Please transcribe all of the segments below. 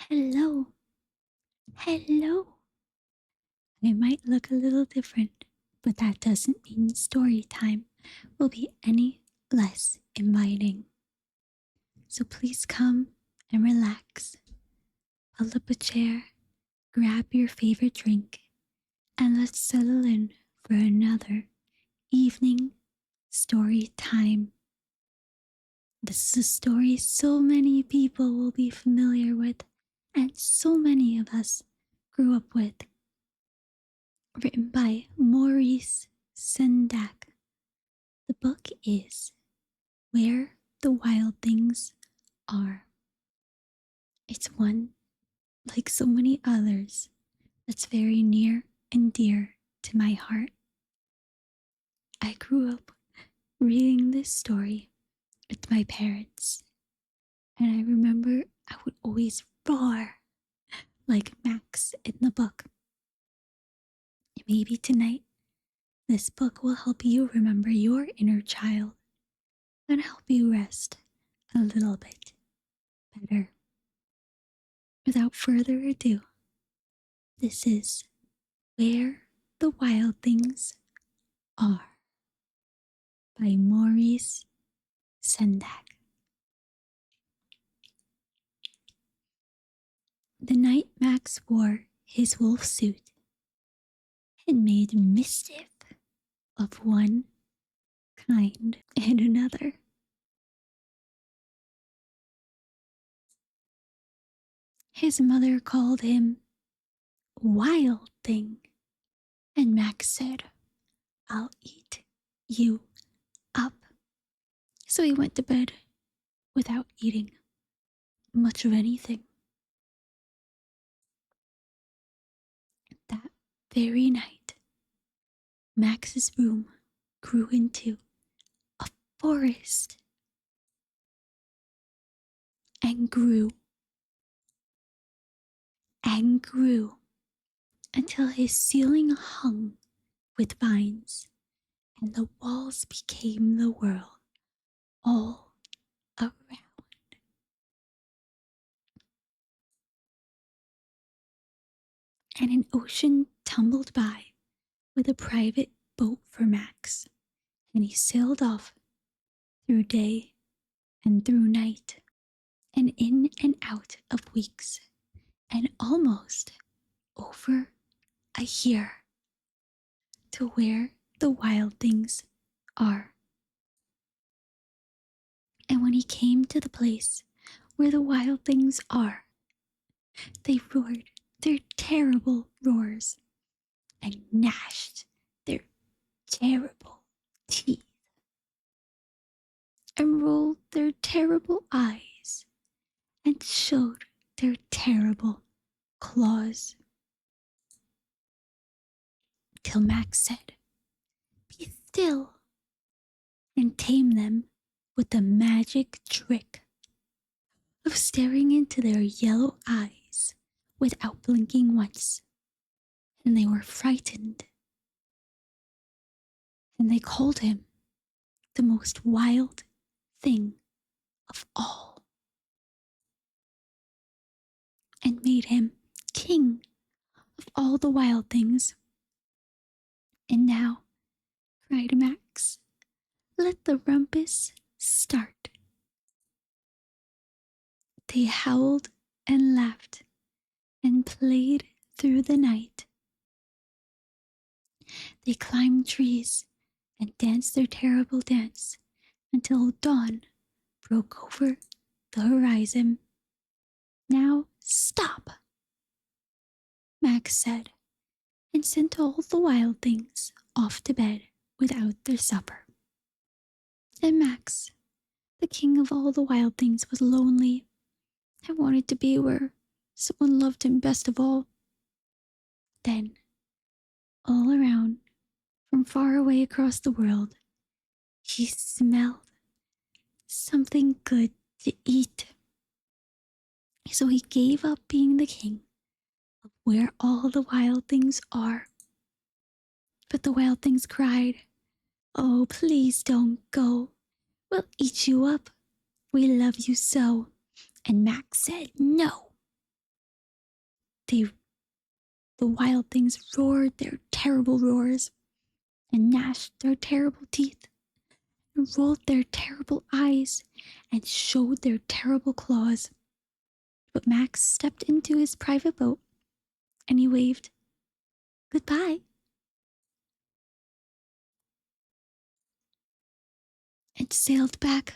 Hello, hello. I might look a little different, but that doesn't mean story time will be any less inviting. So please come and relax. Pull up a chair, grab your favorite drink, and let's settle in for another evening story time. This is a story so many people will be familiar with, and so many of us grew up with. Written by Maurice Sendak. The book is Where the Wild Things Are. It's one, like so many others, that's very near and dear to my heart. I grew up reading this story with my parents, and I remember I would always roar like Max in the book. Maybe tonight, this book will help you remember your inner child and help you rest a little bit better. Without further ado, this is Where the Wild Things Are by Maurice Sendak. The night Max wore his wolf suit and made mischief of one kind and another. His mother called him Wild Thing, and Max said, "I'll eat you up." So he went to bed without eating much of anything. That very night, Max's room grew into a forest and grew and grew until his ceiling hung with vines and the walls became the world all around. And an ocean tumbled by with a private boat for Max, and he sailed off through day and through night, and in and out of weeks, and almost over a year, to where the wild things are. And when he came to the place where the wild things are, they roared their terrible roars and gnashed their terrible teeth and rolled their terrible eyes and showed their terrible claws. Till Max said, "Be still," and tame them with the magic trick of staring into their yellow eyes without blinking once. And they were frightened. And they called him the most wild thing of all, and made him king of all the wild things. And now, cried Max, let the rumpus start. They howled and laughed and played through the night. They climbed trees and danced their terrible dance until dawn broke over the horizon. Now stop, Max said, and sent all the wild things off to bed without their supper. And Max, the king of all the wild things, was lonely and wanted to be where someone loved him best of all. Then, all around, from far away across the world, he smelled something good to eat. So he gave up being the king of where all the wild things are. But the wild things cried, "Oh, please don't go. We'll eat you up. We love you so." And Max said, "No, They, the wild things roared their terrible roars and gnashed their terrible teeth and rolled their terrible eyes and showed their terrible claws. But Max stepped into his private boat and he waved goodbye and sailed back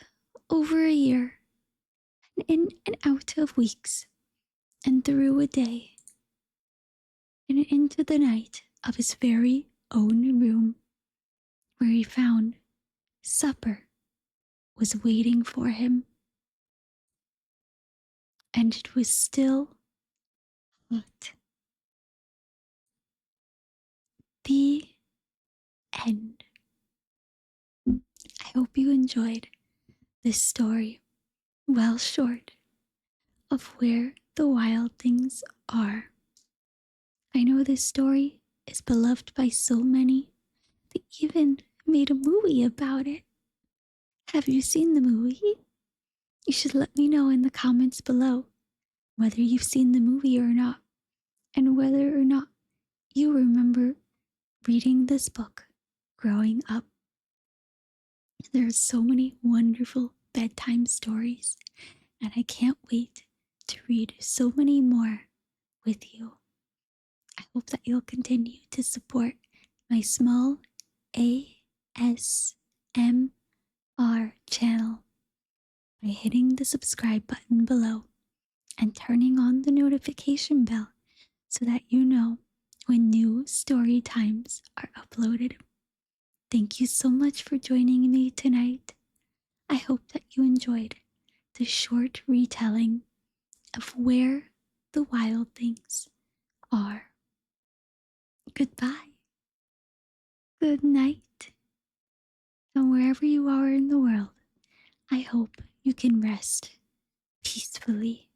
over a year and in and out of weeks and through a day and into the night of his very own room, where he found supper was waiting for him, and it was still hot. The end. I hope you enjoyed this story, well short of where the wild things are. I know this story is beloved by so many, they even made a movie about it. Have you seen the movie? You should let me know in the comments below whether you've seen the movie or not, and whether or not you remember reading this book growing up. There are so many wonderful bedtime stories, and I can't wait to read so many more with you. I hope that you'll continue to support my small ASMR channel by hitting the subscribe button below and turning on the notification bell so that you know when new story times are uploaded. Thank you so much for joining me tonight. I hope that you enjoyed the short retelling of where the wild things are. Goodbye, good night, and wherever you are in the world, I hope you can rest peacefully.